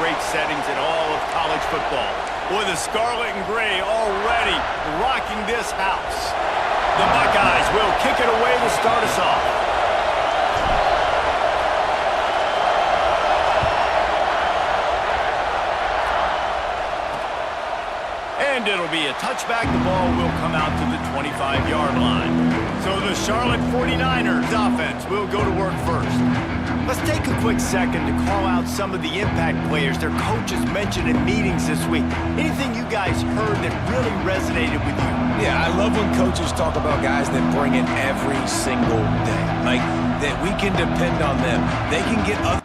great settings in all of college football. Boy, the scarlet and gray already rocking this house. The Buckeyes will kick it away to start us off. And it'll be a touchback. The ball will come out to the 25-yard line. So the Charlotte 49ers offense will go to work first. Let's take a quick second to call out some of the impact players their coaches mentioned in meetings this week. Anything you guys heard that really resonated with you? Yeah, I love when coaches talk about guys that bring it every single day. Like, that we can depend on them. They can get other...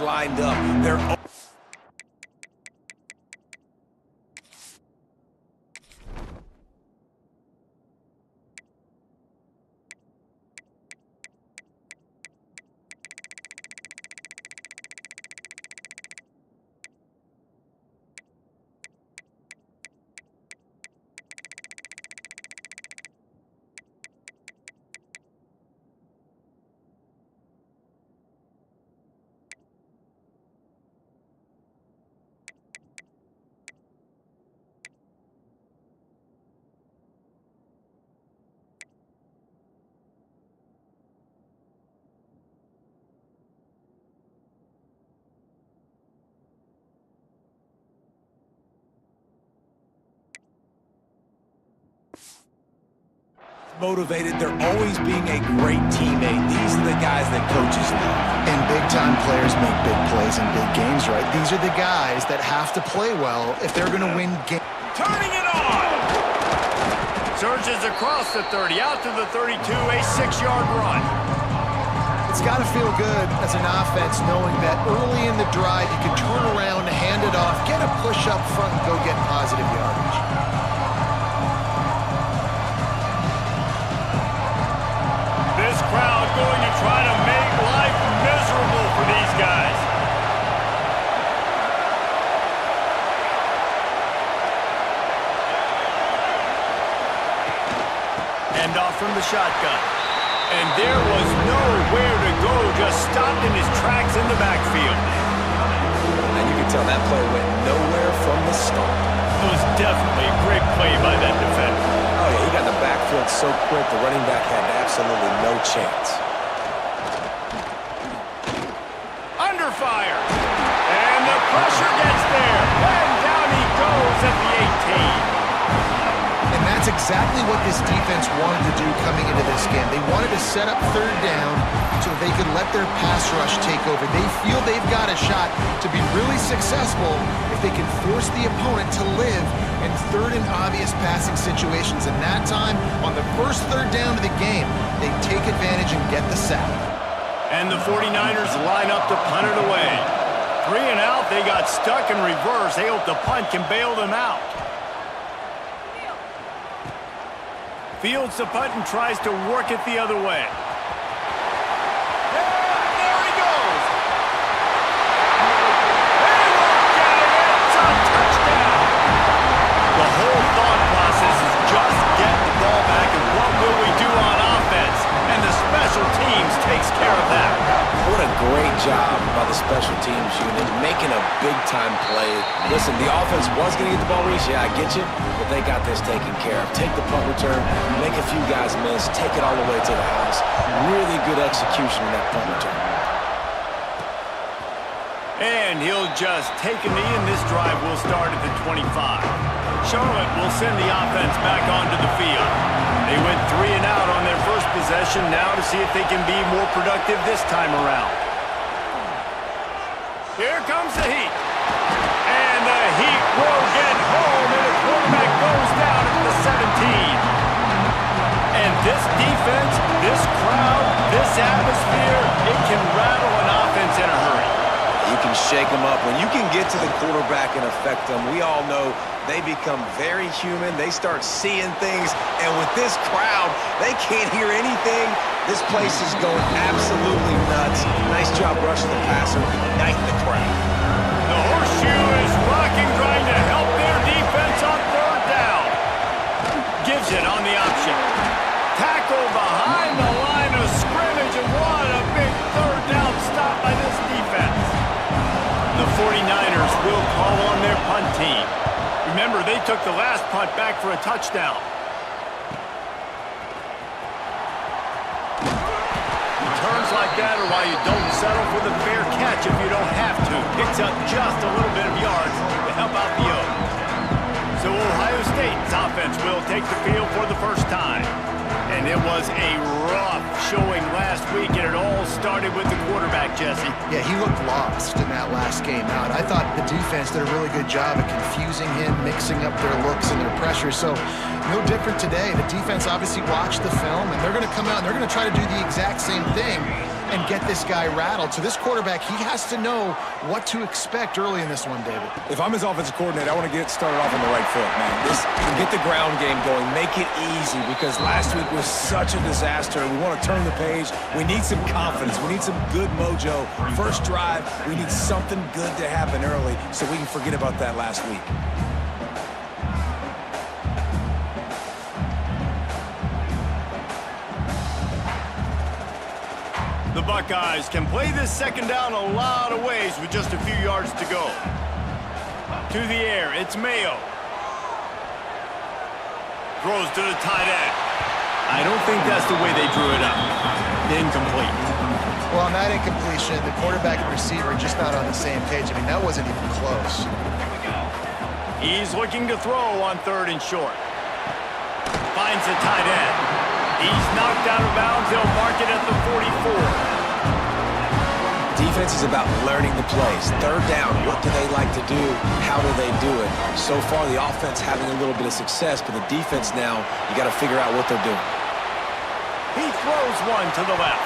lined up. They're motivated. They're always being a great teammate. These are the guys that coaches love. And big-time players make big plays in big games, right? These are the guys that have to play well if they're going to win games. Turning it on! Surges across the 30, out to the 32, a 6-yard run. It's got to feel good as an offense knowing that early in the drive you can turn around, hand it off, get a push up front, and go get positive yardage. This crowd going to try to make life miserable for these guys. Hand off from the shotgun. And there was nowhere to go, just stopped in his tracks in the backfield. And you can tell that play went nowhere from the start. It was definitely a great play by that defender. Oh, yeah, he got in the backfield so quick, the running back had absolutely no chance. Under fire. And the pressure gets there. And down he goes at the 18. And that's exactly what this defense wanted to do coming into this game. They wanted to set up third down so they could let their pass rush take over. They feel they've got a shot to be really successful if they can force the opponent to live in third and obvious passing situations. And that time, on the first third down of the game, they take advantage and get the sack. And the 49ers line up to punt it away. 3 and out, they got stuck in reverse. They hope the punt can bail them out. Fields the punt and tries to work it the other way. There he goes. They won't get it. It's a touchdown. The whole thought process is just get the ball back and what will we do on offense? And the special teams takes care of that. What a great job by the special teams unit, making a big-time play. Listen, the offense was going to get the ball reached. Yeah, I get you, but they got this taken care of. Take the punt return, make a few guys miss, take it all the way to the house. Really good execution in that punt return. And he'll just take a knee, and this drive will start at the 25. Charlotte will send the offense back onto the field. They went 3 and out on their first possession, now to see if they can be more productive this time around. Here comes the heat. This defense, this crowd, this atmosphere, it can rattle an offense in a hurry. You can shake them up. When you can get to the quarterback and affect them, we all know they become very human. They start seeing things, and with this crowd, they can't hear anything. This place is going absolutely nuts. Nice job rushing the passer, igniting the crowd. The horseshoe is rocking, trying to help their defense on third down. Gives it on the option. Tackle behind the line of scrimmage, and what a big third down stop by this defense. The 49ers will call on their punt team. Remember, they took the last punt back for a touchdown. Returns like that are why you don't settle for the fair catch if you don't have to. Picks up just a little bit of yards to help out the O. So Ohio State's offense will take the field for the first time. And it was a rough showing last week, and it all started with the quarterback, Jesse. Yeah, he looked lost in that last game out. I thought the defense did a really good job of confusing him, mixing up their looks and their pressure. So no different today. The defense obviously watched the film, and they're going to come out and they're going to try to do the exact same thing and get this guy rattled. So this quarterback, he has to know what to expect early in this one, David. If I'm his offensive coordinator, I want to get started off on the right foot, man. Get the ground game going. Make it easy, because last week was such a disaster. We want to turn the page. We need some confidence. We need some good mojo. First drive, we need something good to happen early so we can forget about that last week. The Buckeyes can play this second down a lot of ways with just a few yards to go. To the air, it's Mayo. Throws to the tight end. I don't think that's the way they drew it up. Incomplete. Well, on that incompletion, the quarterback and receiver are just not on the same page. I mean, that wasn't even close. He's looking to throw on third and short. Finds the tight end. He's knocked out of bounds. They'll mark it at the 44. Defense is about learning the plays. Third down, what do they like to do? How do they do it? So far, the offense having a little bit of success, but the defense now, you got to figure out what they're doing. He throws one to the left.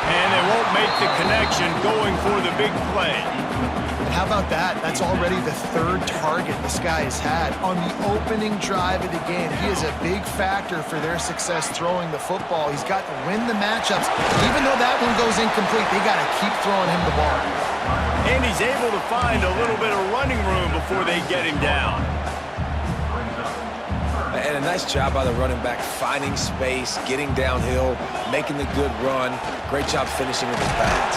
And they won't make the connection going for the big play. And how about that? That's already the third target this guy has had on the opening drive of the game. He is a big factor for their success throwing the football. He's got to win the matchups. Even though that one goes incomplete, they got to keep throwing him the ball. And he's able to find a little bit of running room before they get him down. And a nice job by the running back, finding space, getting downhill, making the good run. Great job finishing with his pads.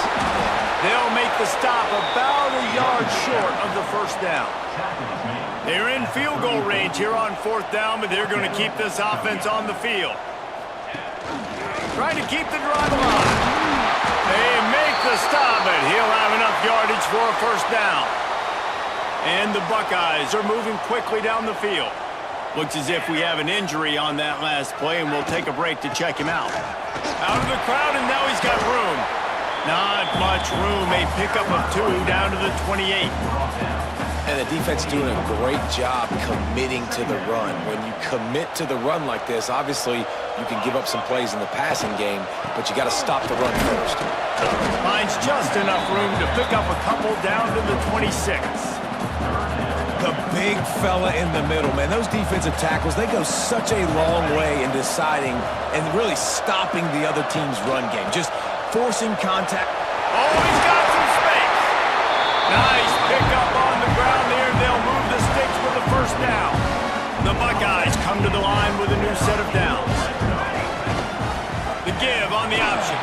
They'll make the stop about a yard short of the first down. They're in field goal range here on fourth down, but they're going to keep this offense on the field. Trying to keep the drive alive. They make the stop, but he'll have enough yardage for a first down. And the Buckeyes are moving quickly down the field. Looks as if we have an injury on that last play, and we'll take a break to check him out. Out of the crowd, and now he's got room. Not much room. A pickup of 2 down to the 28. And the defense doing a great job committing to the run. When you commit to the run like this, obviously you can give up some plays in the passing game, but you got to stop the run first. Finds just enough room to pick up a couple down to the 26. The big fella in the middle, man. Those defensive tackles, they go such a long way in deciding and really stopping the other team's run game. Just forcing contact. Oh, he's got some space. Nice pickup on the ground there. They'll move the sticks for the first down. The Buckeyes come to the line with a new set of downs. The give on the option.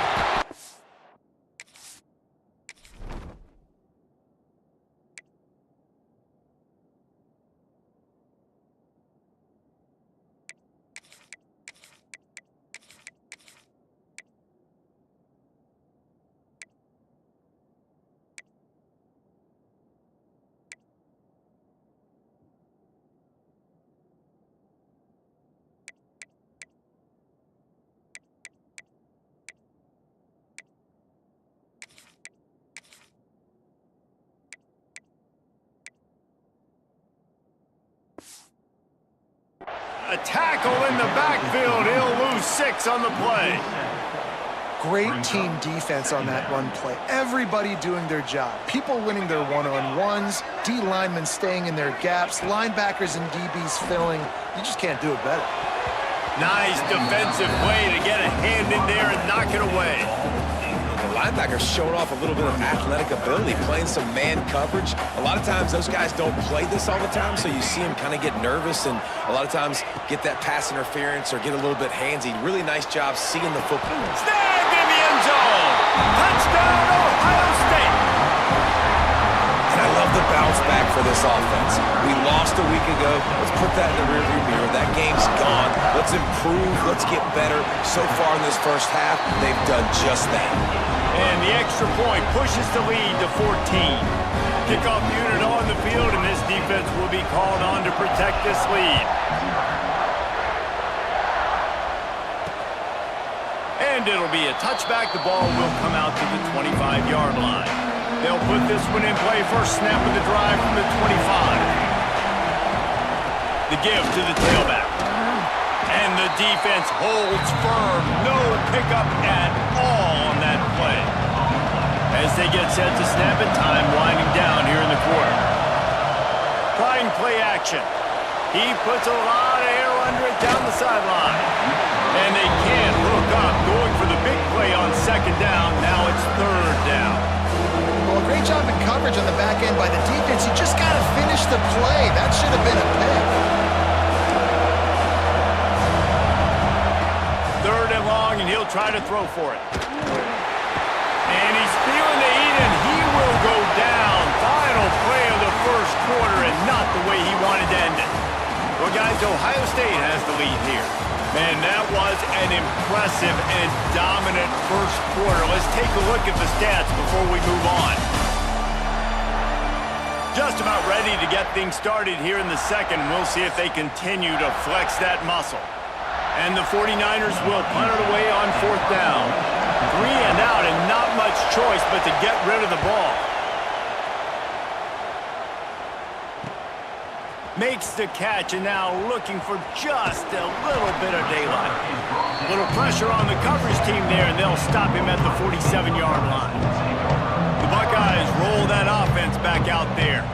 A tackle in the backfield. He'll lose 6 on the play. Great team defense on that run play. Everybody doing their job. People winning their one-on-ones, D linemen staying in their gaps, linebackers and DBs filling. You just can't do it better. Nice defensive play to get a hand in there and knock it away. The linebackers showing off a little bit of athletic ability, playing some man coverage. A lot of times those guys don't play this all the time, so you see them kind of get nervous and a lot of times get that pass interference or get a little bit handsy. Really nice job seeing the football. Snagged in the end zone. Touchdown, Ohio State. And I love the bounce back for this offense. We lost a week ago. Let's put that in the rearview mirror. That game's gone. Let's improve. Let's get better. So far in this first half, they've done just that. And the extra point pushes the lead to 14. Kickoff unit on the field, and this defense will be called on to protect this lead. And it'll be a touchback. The ball will come out to the 25-yard line. They'll put this one in play. First snap of the drive from the 25. The give to the tailback. And the defense holds firm. No pickup at all on that play. As they get set to snap it, time winding down here in the quarter. Trying play action. He puts a lot of air under it down the sideline. And they can't hook up. Going for the big play on second down. Now it's third down. Well, great job in coverage on the back end by the defense. You just got to finish the play. That should have been a pick. Third and long, and he'll try to throw for it. And he's feeling the heat, and he will go down. Final play of the first quarter, and not the way he wanted to end it. Well, guys, Ohio State has the lead here. Man, that was an impressive and dominant first quarter. Let's take a look at the stats before we move on. Just about ready to get things started here in the second. We'll see if they continue to flex that muscle. And the 49ers will punt it away on fourth down. 3 and out, and not much choice but to get rid of the ball. Makes the catch, and now looking for just a little bit of daylight. A little pressure on the coverage team there, and they'll stop him at the 47-yard line. The Buckeyes roll that offense back out there.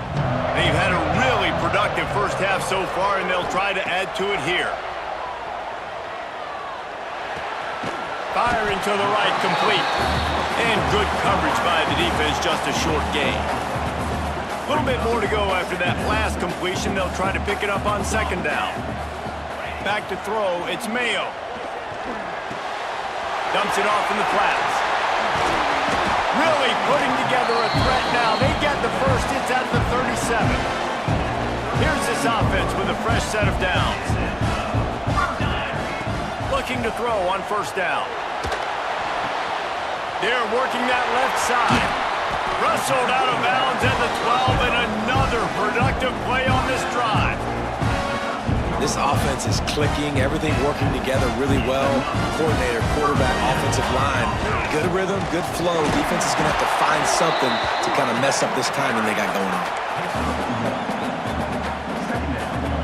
They've had a really productive first half so far, and they'll try to add to it here. Firing to the right, complete. And good coverage by the defense, just a short gain. A little bit more to go after that last completion. They'll try to pick it up on second down. Back to throw, it's Mayo. Dumps it off in the flats. Really putting together a threat now. They get the first, it's at the 37. Here's this offense with a fresh set of downs. Looking to throw on first down. They're working that left side. Wrestled out of bounds at the 12, and another productive play on this drive. This offense is clicking, everything working together really well. Coordinator, quarterback, offensive line. Good rhythm, good flow. Defense is going to have to find something to kind of mess up this timing they got going on.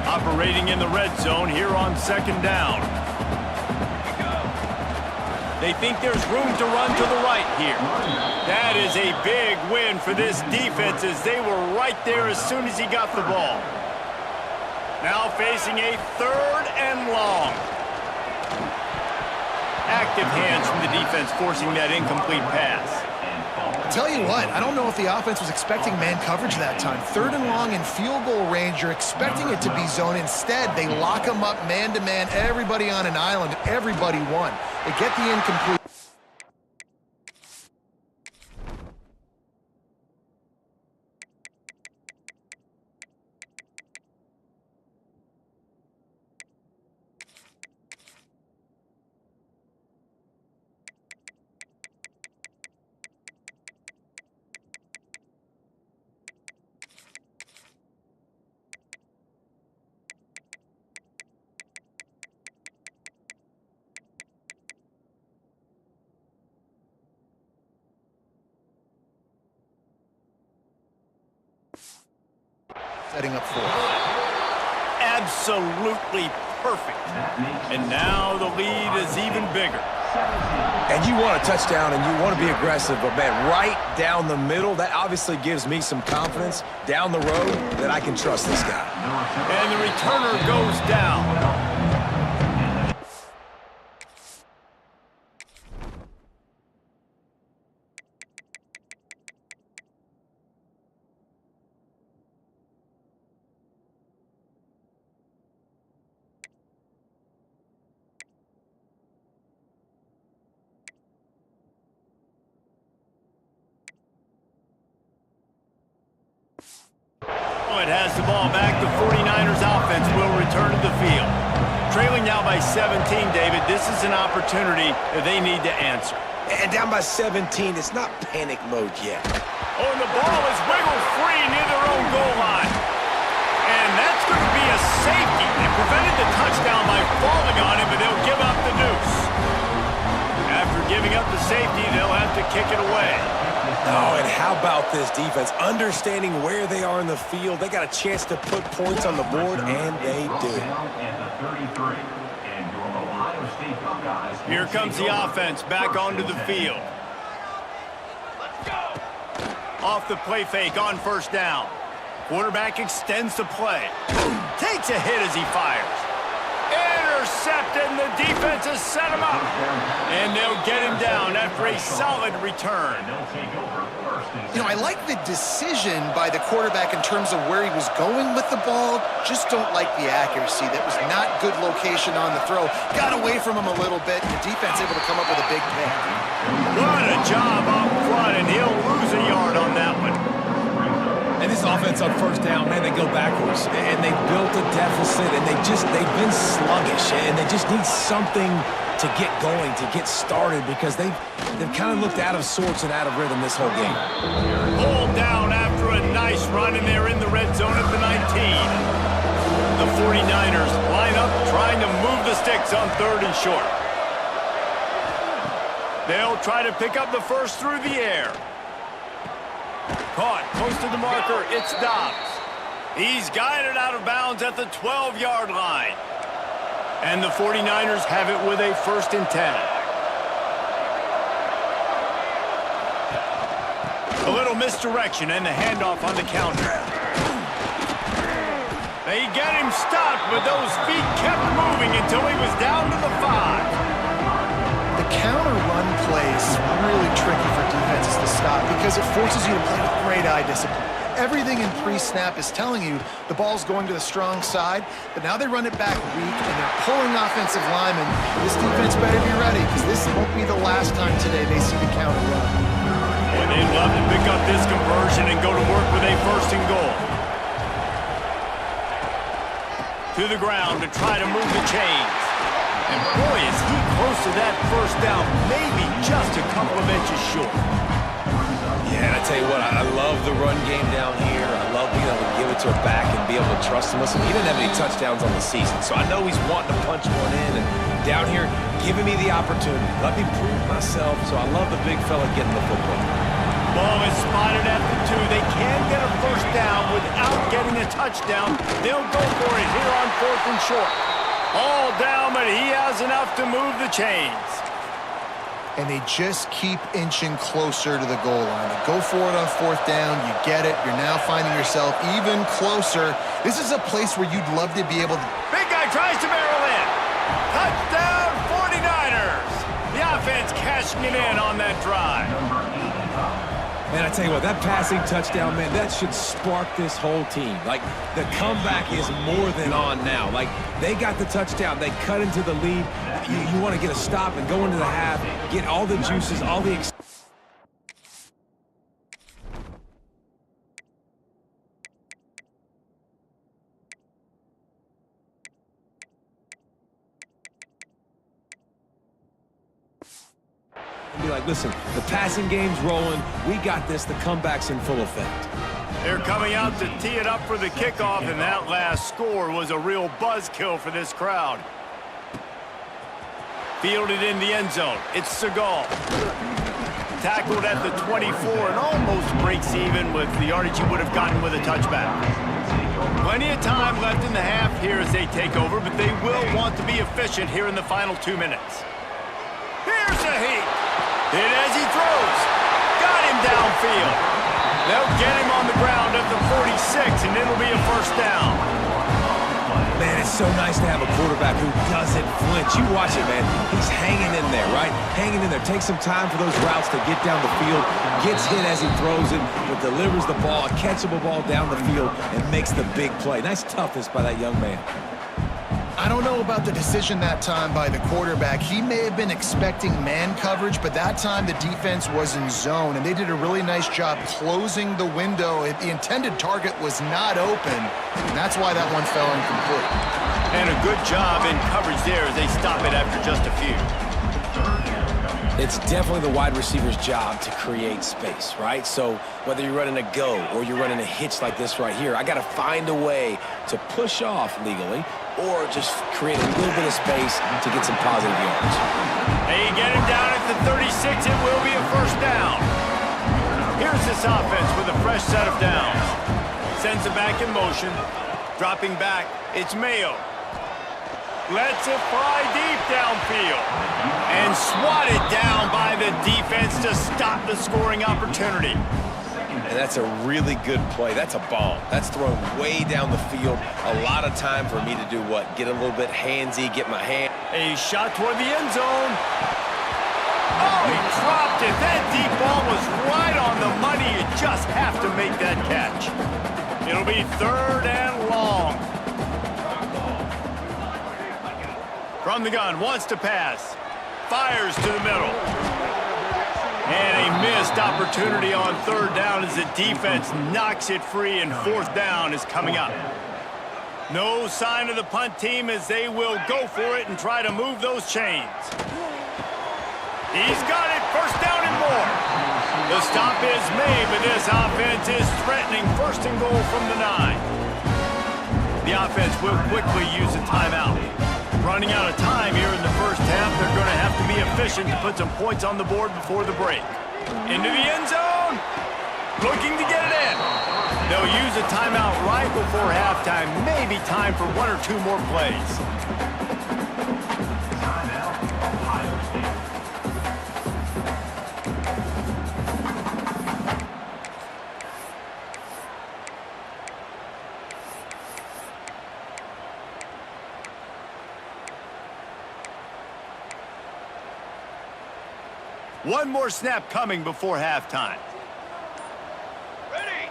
Operating in the red zone here on second down. They think there's room to run to the right here. That is a big win for this defense as they were right there as soon as he got the ball. Now facing a third and long. Active hands from the defense forcing that incomplete pass. Tell you what, I don't know if the offense was expecting man coverage that time. Third and long in field goal range, you're expecting it to be zone. Instead, they lock them up man-to-man, everybody on an island, everybody won. They get the incomplete. Setting up for it. Absolutely perfect. And now the lead is even bigger. And you want a touchdown and you want to be aggressive, but man, right down the middle, that obviously gives me some confidence down the road that I can trust this guy. And the returner goes down. It has the ball back. The 49ers offense will return to the field. Trailing now by 17, David. This is an opportunity that they need to answer. And down by 17, it's not panic mode yet. Oh, and the ball is wiggled free near their own goal line. And that's going to be a safety. They prevented the touchdown by falling on him, but they'll give up the deuce. After giving up the safety, they'll have to kick it away. Oh, and how about this defense? Understanding where they are in the field. They got a chance to put points on the board, and they do. Here comes the offense back onto the field. Off the play fake on first down. Quarterback extends the play. Takes a hit as he fires. Intercepted, and the defense has set him up. And they'll get him down after a solid return. You know, I like the decision by the quarterback in terms of where he was going with the ball. Just don't like the accuracy. That was not good location on the throw. Got away from him a little bit. The defense able to come up with a big pick. What a job up front, and he'll lose a yard on that one. And this offense on first down, man, they go backwards. And they built a deficit, and they've been sluggish. And they just need something to get going, to get started, because they've kind of looked out of sorts and out of rhythm this whole game. Pulled down after a nice run, and they're in the red zone at the 19. The 49ers line up trying to move the sticks on 3rd and short. They'll try to pick up the first through the air. Caught close to the marker, it's Dobbs. He's guided out of bounds at the 12-yard line. And the 49ers have it with a 1st and 10. A little misdirection and the handoff on the counter. They get him stopped, but those feet kept moving until he was down to the 5. The counter run plays really tricky for defenses to stop because it forces you to play with great eye discipline. Everything in pre-snap is telling you the ball's going to the strong side, but now they run it back weak, and they're pulling offensive linemen. This defense better be ready, because this won't be the last time today they see the counter run. Boy, they'd love to pick up this conversion and go to work with a 1st and goal. To the ground to try to move the chains. And boy, is he close to that 1st down, maybe just a couple of inches short. Yeah, and I tell you what, I love the run game down here. I love being able to give it to a back and be able to trust him. Listen, he didn't have any touchdowns on the season, so I know he's wanting to punch one in. And down here, giving me the opportunity. Let me prove myself, so I love the big fella getting the football. Ball is spotted at the 2. They can get a 1st down without getting a touchdown. They'll go for it here on 4th and short. All down, but he has enough to move the chains. And they just keep inching closer to the goal line. They go for it on 4th down. You get it. You're now finding yourself even closer. This is a place where you'd love to be able to... Big guy tries to barrel in. Touchdown, 49ers. The offense cashing it in on that drive. Man, I tell you what, that passing touchdown, man, that should spark this whole team. Like, the comeback is more than on now. Like, they got the touchdown. They cut into the lead. You want to get a stop and go into the half, get all the juices, all the... Be like, listen, the passing game's rolling. We got this. The comeback's in full effect. They're coming out to tee it up for the kickoff, and that last score was a real buzzkill for this crowd. Fielded in the end zone. It's Segal. Tackled at the 24 and almost breaks even with the yardage he would have gotten with a touchback. Plenty of time left in the half here as they take over, but they will want to be efficient here in the final 2 minutes. Here's a heat. Hit as he throws. Got him downfield. They'll get him on the ground at the 46, and it'll be a first down. Man, it's so nice to have a quarterback who doesn't flinch. You watch it, man. He's hanging in there, right? Hanging in there. Takes some time for those routes to get down the field. Gets hit as he throws it, but delivers the ball, a catchable ball down the field, and makes the big play. Nice toughness by that young man. I don't know about the decision that time by the quarterback. He may have been expecting man coverage, but that time the defense was in zone, and they did a really nice job closing the window. The intended target was not open, and that's why that one fell incomplete. And a good job in coverage there as they stop it after just a few. It's definitely the wide receiver's job to create space, right? So whether you're running a go or you're running a hitch like this right here, I got to find a way to push off legally or just create a little bit of space to get some positive yards. They get him down at the 36. It will be a first down. Here's this offense with a fresh set of downs. Sends it back in motion. Dropping back, it's Mayo. Lets it fly deep downfield. And swatted down by the defense to stop the scoring opportunity. And that's a really good play. That's a bomb. That's thrown way down the field. A lot of time for me to do what? Get a little bit handsy, get my hand. A shot toward the end zone. Oh, he dropped it. That deep ball was right on the money. You just have to make that catch. It'll be 3rd and long. From the gun, wants to pass. Fires to the middle. And a missed opportunity on 3rd down as the defense knocks it free, and 4th down is coming up. No sign of the punt team as they will go for it and try to move those chains. He's got it, 1st down and more. The stop is made, but this offense is threatening 1st and goal from the 9. The offense will quickly use a timeout. Running out of time here in the first half. They're going to have to be efficient to put some points on the board before the break. Into the end zone. Looking to get it in. They'll use a timeout right before halftime. Maybe time for 1 or 2 more plays. One more snap coming before halftime. Ready.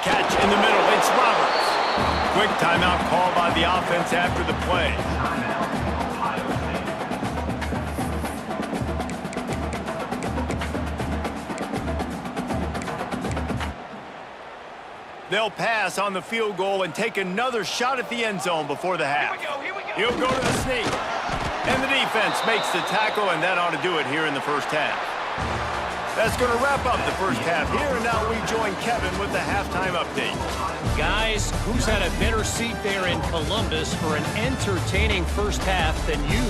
Catch in the middle. It's Roberts. Quick timeout call by the offense after the play. They'll pass on the field goal and take another shot at the end zone before the half. Here we go. He'll go to the sneak. And the defense makes the tackle, and that ought to do it here in the first half. That's going to wrap up the first half here, and now we join Kevin with the halftime update. Guys, who's had a better seat there in Columbus for an entertaining first half than you?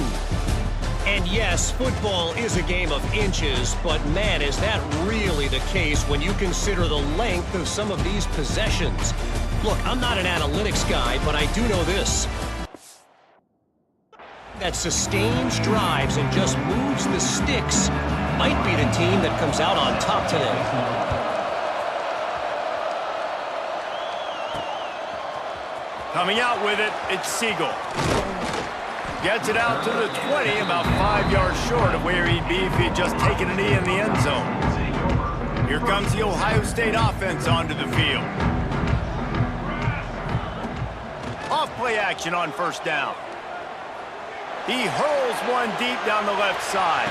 And yes, football is a game of inches, but man, is that really the case when you consider the length of some of these possessions. Look, I'm not an analytics guy, but I do know this. That sustains drives and just moves the sticks might be the team that comes out on top today. Coming out with it, it's Siegel. Gets it out to the 20, about 5 yards short of where he'd be if he'd just taken a knee in the end zone. Here comes the Ohio State offense onto the field. Off play action on 1st down. He hurls one deep down the left side.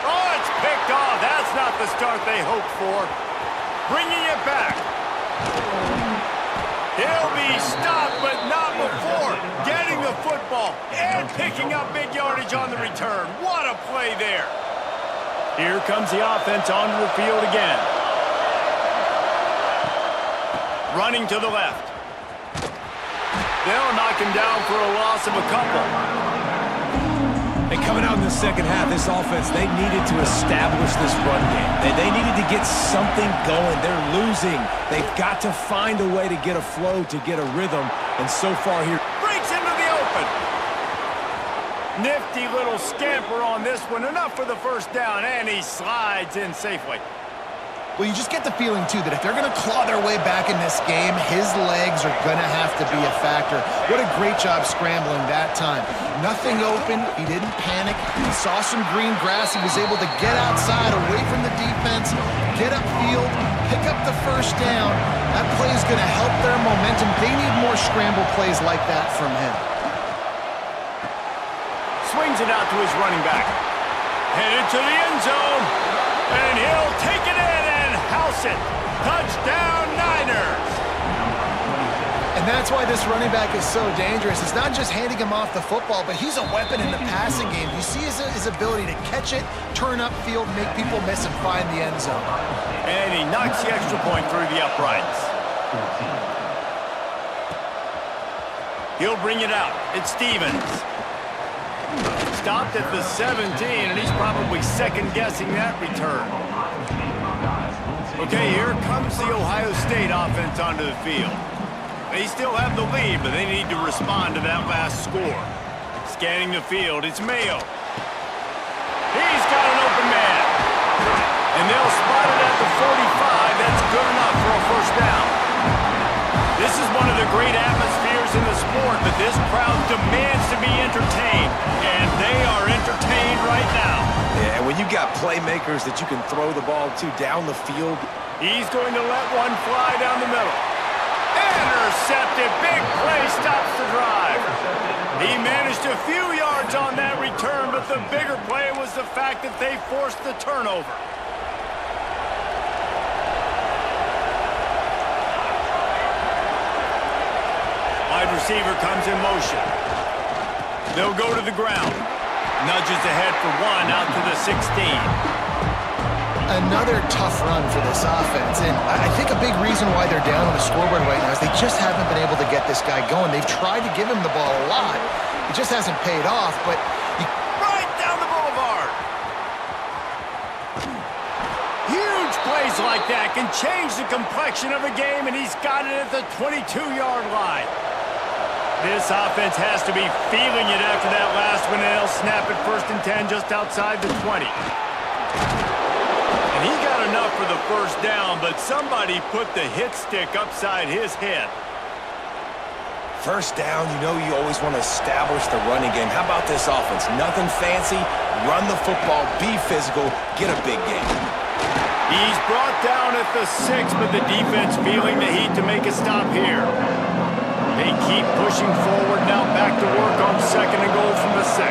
Oh, it's picked off. That's not the start they hoped for. Bringing it back. He'll be stopped, but not before getting the football and picking up big yardage on the return. What a play there. Here comes the offense onto the field again. Running to the left. They'll knock him down for a loss of a couple. And coming out in the second half, this offense, they needed to establish this run game. They needed to get something going. They're losing. They've got to find a way to get a flow, to get a rhythm. And so far here, Breaks into the open. Nifty little scamper on this one. Enough for the first down, and he slides in safely. Well, you just get the feeling, too, that if they're going to claw their way back in this game, his legs are going to have to be a factor. What a great job scrambling that time. Nothing open. He didn't panic. He saw some green grass. He was able to get outside, away from the defense, get upfield, pick up the first down. That play is going to help their momentum. They need more scramble plays like that from him. Swings it out to his running back. Headed to the end zone. And he'll take it in and house it. Touchdown, Niners. And that's why this running back is so dangerous. It's not just handing him off the football, but he's a weapon in the passing game. You see his ability to catch it, turn upfield, make people miss, and find the end zone. And he knocks the extra point through the uprights. He'll bring it out. It's Stevens. Stopped at the 17, and he's probably second-guessing that return. Okay, here comes the Ohio State offense onto the field. They still have the lead, but they need to respond to that last score. Scanning the field, it's Mayo. He's got an open man. And they'll spot it at the 45. That's good enough for a first down. This is one of the great atmospheres in the sport, but this crowd demands to be entertained, and they are entertained right now. Yeah, and when you got playmakers that you can throw the ball to down the field. He's going to let one fly down the middle. Intercepted. Big play stops the drive. He managed a few yards on that return, but the bigger play was the fact that they forced the turnover. Wide receiver comes in motion. They'll go to the ground. Nudges ahead for one out to the 16. Another tough run for this offense, and I think a big reason why they're down on the scoreboard right now is they just haven't been able to get this guy going. They've tried to give him the ball a lot. It just hasn't paid off, but... Right down the boulevard! Huge plays like that can change the complexion of a game, and he's got it at the 22-yard line. This offense has to be feeling it after that last one, and they'll snap it 1st and 10 just outside the 20. And he got enough for the first down, but somebody put the hit stick upside his head. First down, you know you always want to establish the running game. How about this offense? Nothing fancy. Run the football, be physical, get a big game. He's brought down at the 6, but the defense feeling the heat to make a stop here. They keep pushing forward now, back to work on 2nd and goal from the 6.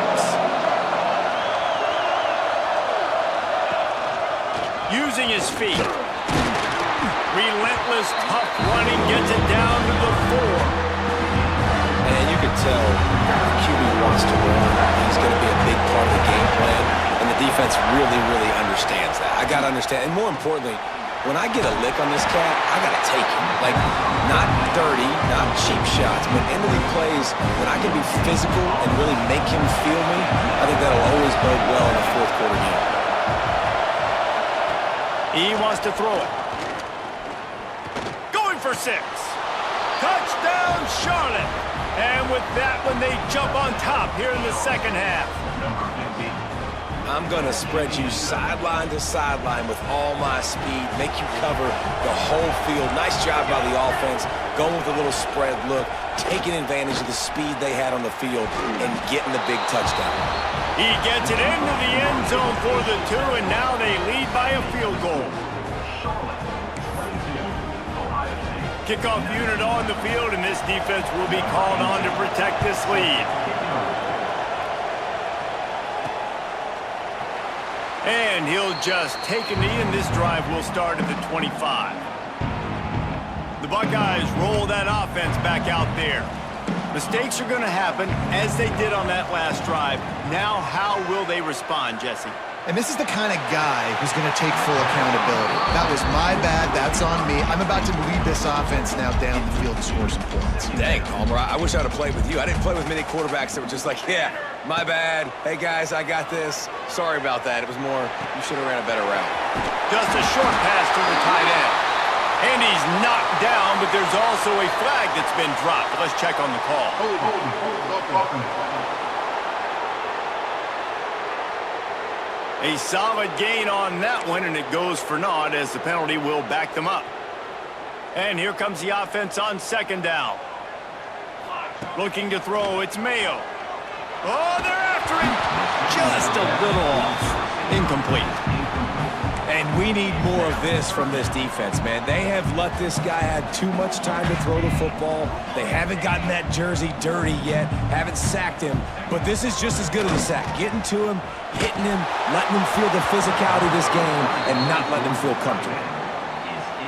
Using his feet. Relentless, tough running, gets it down to the 4. And you can tell the QB wants to run. He's going to be a big part of the game plan, and the defense really, really understands that. I got to understand, and more importantly, when I get a lick on this cat, I got to take him. Like, not dirty, not cheap shots, but end-of-league plays, when I can be physical and really make him feel me, I think that'll always bode well in the 4th quarter game. He wants to throw it. Going for 6. Touchdown, Charlotte. And with that one, they jump on top here in the second half. I'm going to spread you sideline to sideline with all my speed, make you cover the whole field. Nice job by the offense, going with a little spread look, taking advantage of the speed they had on the field, and getting the big touchdown. He gets it into the end zone for the 2, and now they lead by a field goal. Kickoff unit on the field, and this defense will be called on to protect this lead. And he'll just take a knee, and this drive will start at the 25. The Buckeyes roll that offense back out there. Mistakes are going to happen, as they did on that last drive. Now, how will they respond, Jesse? And this is the kind of guy who's going to take full accountability. That was my bad. That's on me. I'm about to lead this offense now down the field to score some points. Dang, Palmer, I wish I'd have played with you. I didn't play with many quarterbacks that were just like, yeah, my bad. Hey, guys, I got this. Sorry about that. It was more, you should have ran a better route. Just a short pass to the tight end. And he's knocked down, but there's also a flag that's been dropped. Let's check on the call. A solid gain on that one, and it goes for naught as the penalty will back them up. And here comes the offense on second down. Looking to throw, it's Mayo. Oh, they're after him. Just a little off. Incomplete. And we need more of this from this defense, man. They have let this guy have too much time to throw the football. They haven't gotten that jersey dirty yet, haven't sacked him. But this is just as good as a sack. Getting to him, hitting him, letting him feel the physicality of this game, and not letting him feel comfortable.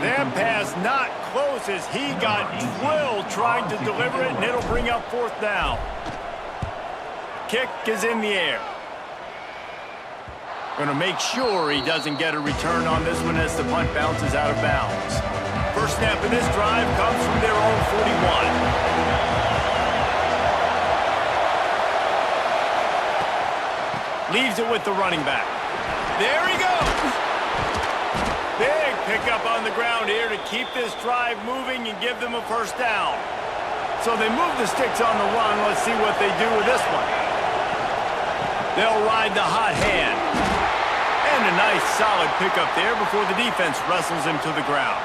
That pass not close as he got drilled trying to deliver it, and it'll bring up fourth down. Kick is in the air. Going to make sure he doesn't get a return on this one as the punt bounces out of bounds. First snap of this drive comes from their own 41. Leaves it with the running back. There he goes. Big pickup on the ground here to keep this drive moving and give them a first down. So they move the sticks on the run. Let's see what they do with this one. They'll ride the hot hand. And a nice solid pickup there before the defense wrestles him to the ground.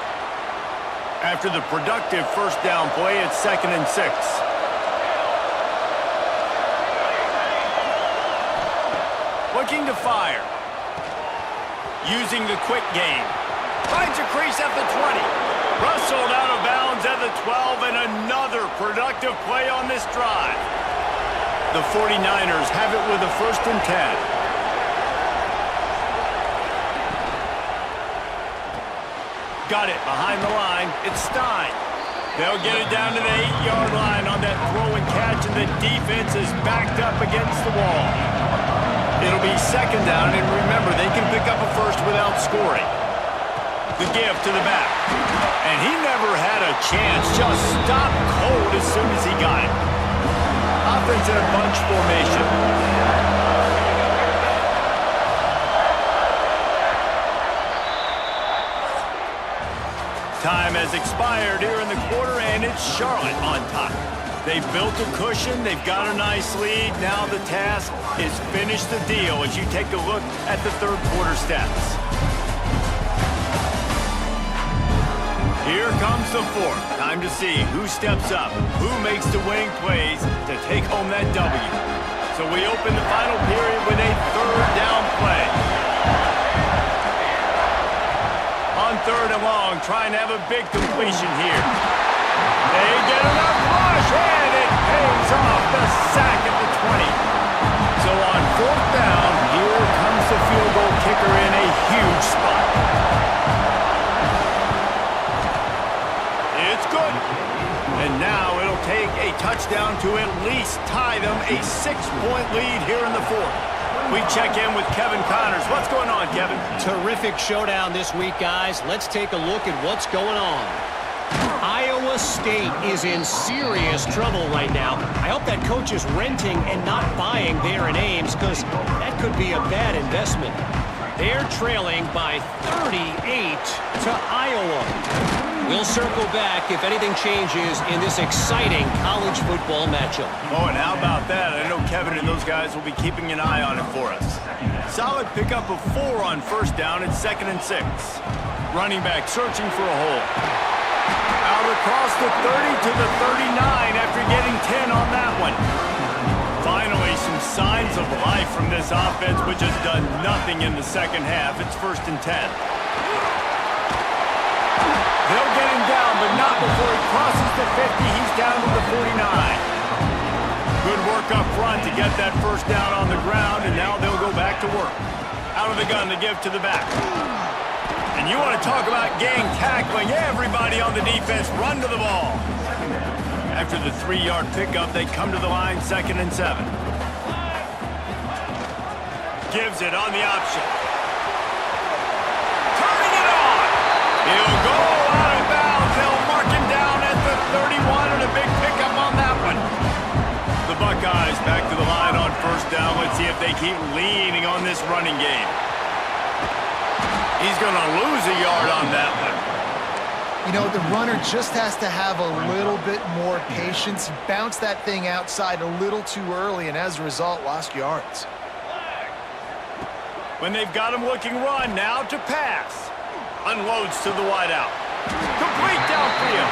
After the productive first down play, it's 2nd and 6. Looking to fire. Using the quick game. Finds a crease at the 20. Rustled out of bounds at the 12, and another productive play on this drive. The 49ers have it with a 1st and 10. Got it behind the line. It's Stein. They'll get it down to the 8-yard line on that throw and catch, and the defense is backed up against the wall. It'll be 2nd down, and remember, they can pick up a first without scoring. The give to the back. And he never had a chance. Just stopped cold as soon as he got it. Offense in a bunch formation. Time has expired here in the quarter, and it's Charlotte on top. They've built a cushion. They've got a nice lead. Now the task is finish the deal as you take a look at the third quarter stats. Here comes the fourth. Time to see who steps up, who makes the winning plays to take home that W. So we open the final period with a third down play. On 3rd and long, trying to have a big completion here. They get enough rush, and it pays off the sack at the 20. So on 4th down, here comes the field goal kicker in a huge spot. It's good. And now it'll take a touchdown to at least tie them a 6-point lead here in the 4th. We check in with Kevin Connors. What's going on, Kevin? Terrific showdown this week, guys. Let's take a look at what's going on. Iowa State is in serious trouble right now. I hope that coach is renting and not buying there in Ames, because that could be a bad investment. They're trailing by 38 to Iowa. We'll circle back if anything changes in this exciting college football matchup. Oh, and how about that? I know Kevin and those guys will be keeping an eye on it for us. Solid pickup of 4 on 1st down. It's 2nd and 6. Running back searching for a hole. Out across the 30 to the 39 after getting 10 on that one. Finally, some signs of life from this offense, which has done nothing in the second half. It's 1st and 10. They'll get him down, but not before he crosses the 50. He's down to the 49. Good work up front to get that first down on the ground, and now they'll go back to work. Out of the gun to give to the back. And you want to talk about gang tackling. Everybody on the defense run to the ball. After the 3-yard pickup, they come to the line 2nd and 7. Gives it on the option. Turning it on. He'll go out of bounds. They'll mark him down at the 31 and a big pickup on that one. The Buckeyes back to the line on 1st down. Let's see if they keep leaning on this running game. He's going to lose a yard on that one. You know, the runner just has to have a little bit more patience. He bounced that thing outside a little too early, and as a result, lost yards. When they've got him looking run, now to pass. Unloads to the wideout. Complete downfield.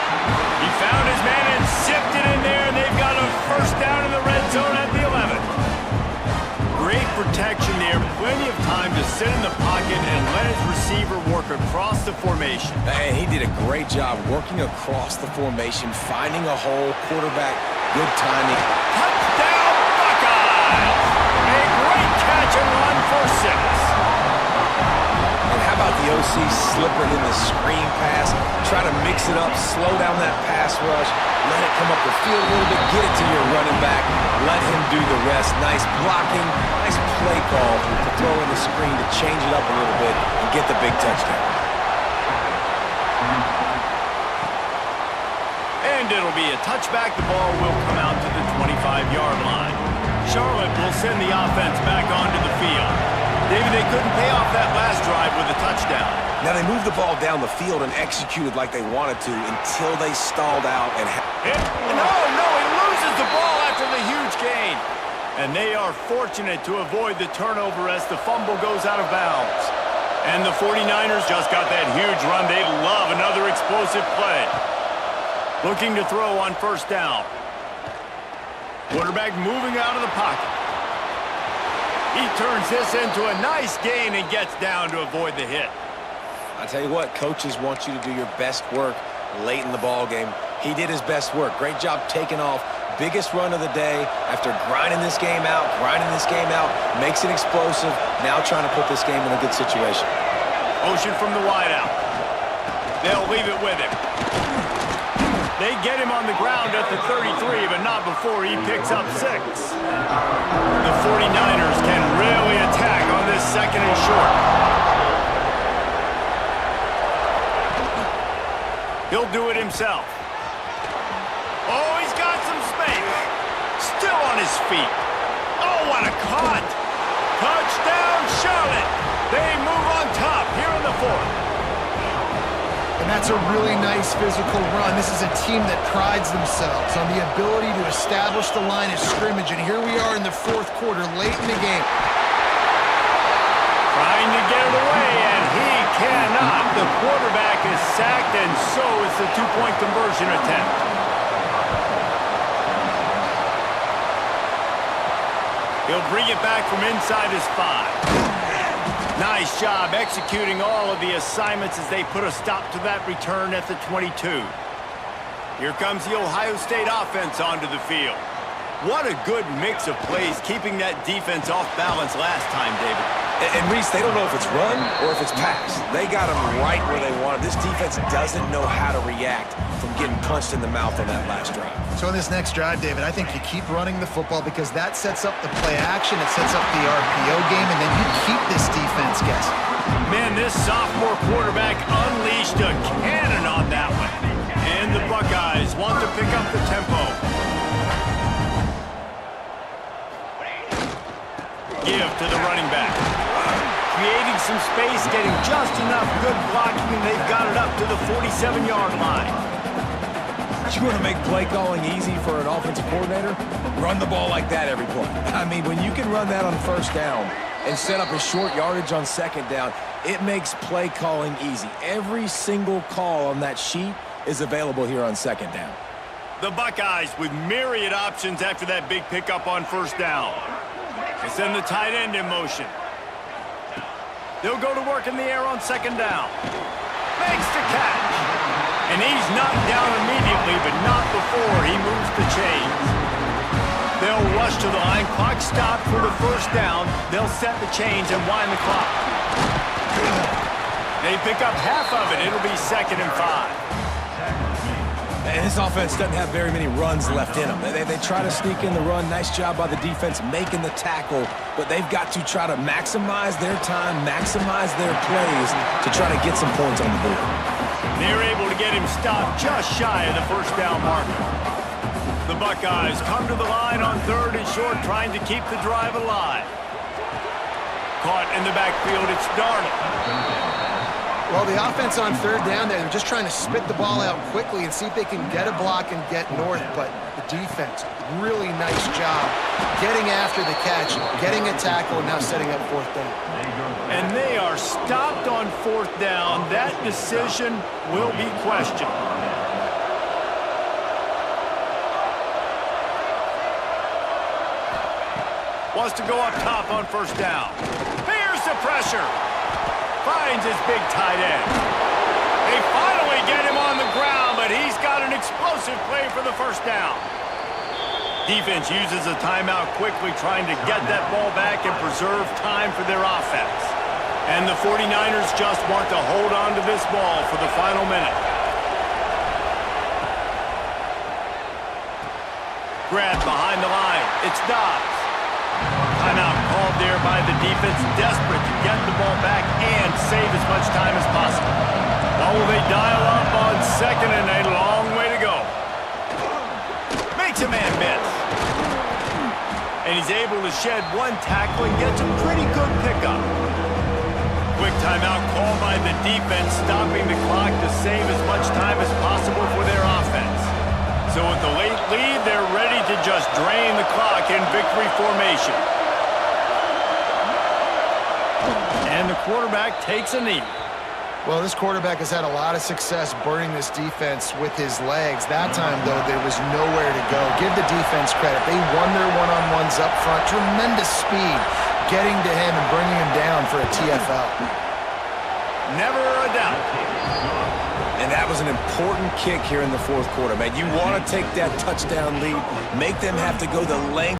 He found his man and zipped it in there, and they've got a 1st down in the red zone at the 11. Great protection there. Plenty of time to sit in the pocket and let his receiver work across the formation. And he did a great job working across the formation, finding a hole, quarterback, good timing. Touchdown, Buckeyes! A great catch and run for 6. And how about the OC slipping in the screen pass, try to mix it up, slow down that pass rush, let it come up the field a little bit, get it to your running back, let him do the rest. Nice blocking, nice play call to throw in the screen to change it up a little bit and get the big touchdown. And it'll be a touchback. The ball will come out to the 25-yard line. Charlotte will send the offense back onto the field. David, they couldn't pay off that last drive with a touchdown. Now they moved the ball down the field and executed like they wanted to until they stalled out and... No, he loses the ball after the huge gain. And they are fortunate to avoid the turnover as the fumble goes out of bounds. And the 49ers just got that huge run. They love another explosive play. Looking to throw on 1st down. Quarterback moving out of the pocket. He turns this into a nice gain and gets down to avoid the hit. I tell you what, coaches want you to do your best work late in the ball game. He did his best work. Great job taking off. Biggest run of the day after grinding this game out, makes it explosive. Now trying to put this game in a good situation. Motion from the wideout. They'll leave it with him. They get him on the ground at the 33, but not before he picks up 6. The 49ers can really attack on this 2nd and short. He'll do it himself. Oh, he's got some space. Still on his feet. Oh, what a cut. Touchdown, Charlotte. They move on top here in the 4th. And that's a really nice physical run. This is a team that prides themselves on the ability to establish the line of scrimmage. And here we are in the 4th quarter, late in the game. Trying to get it away, and he cannot. The quarterback is sacked, and so is the 2-point conversion attempt. He'll bring it back from inside his 5. Nice job executing all of the assignments as they put a stop to that return at the 22. Here comes the Ohio State offense onto the field. What a good mix of plays, keeping that defense off balance last time, David. And Reese, they don't know if it's run or if it's pass. They got them right where they wanted. This defense doesn't know how to react from getting punched in the mouth on that last drive. So in this next drive, David, I think you keep running the football because that sets up the play action, it sets up the RPO game, and then you keep this defense guessing. Man, this sophomore quarterback unleashed a cannon on that one. And the Buckeyes want to pick up the tempo. Give to the running back. Creating some space, getting just enough good blocking, and they've got it up to the 47-yard line. You want to make play calling easy for an offensive coordinator? Run the ball like that every play. I mean, when you can run that on 1st down and set up a short yardage on 2nd down, it makes play calling easy. Every single call on that sheet is available here on 2nd down. The Buckeyes with myriad options after that big pickup on 1st down. They send the tight end in motion. They'll go to work in the air on 2nd down. Makes the catch. And he's knocked down immediately, but not before he moves the chains. They'll rush to the line. Clock stopped for the 1st down. They'll set the chains and wind the clock. They pick up half of it. It'll be 2nd and 5. And this offense doesn't have very many runs left in them. They try to sneak in the run. Nice job by the defense making the tackle, but they've got to try to maximize their time, maximize their plays to try to get some points on the board. They're able to get him stopped just shy of the first down marker. The Buckeyes come to the line on 3rd and short, trying to keep the drive alive. Caught in the backfield, it's Darnold. Well, the offense on 3rd down there, they're just trying to spit the ball out quickly and see if they can get a block and get north, but the defense, really nice job getting after the catch, getting a tackle, and now setting up 4th down. And they are stopped on 4th down. That decision will be questioned. Wants to go up top on 1st down. Here's the pressure. Finds his big tight end. They finally get him on the ground, but he's got an explosive play for the 1st down. Defense uses a timeout quickly, trying to get that ball back and preserve time for their offense. And the 49ers just want to hold on to this ball for the final minute. Grab behind the line. It's Dobbs. Timeout called there by the defense, desperate to get the ball back and save as much time as possible. Well, will they dial up on 2nd and a long way to go? Makes a man miss. And he's able to shed one tackle and gets a pretty good pickup. Quick timeout called by the defense, stopping the clock to save as much time as possible for their offense. So with the late lead, they're ready to just drain the clock in victory formation. And the quarterback takes a knee. Well, this quarterback has had a lot of success burning this defense with his legs. That time, though, there was nowhere to go. Give the defense credit. They won their one-on-ones up front. Tremendous speed getting to him and bringing him down for a TFL. Never a doubt. And that was an important kick here in the 4th quarter, man. You want to take that touchdown lead, make them have to go the length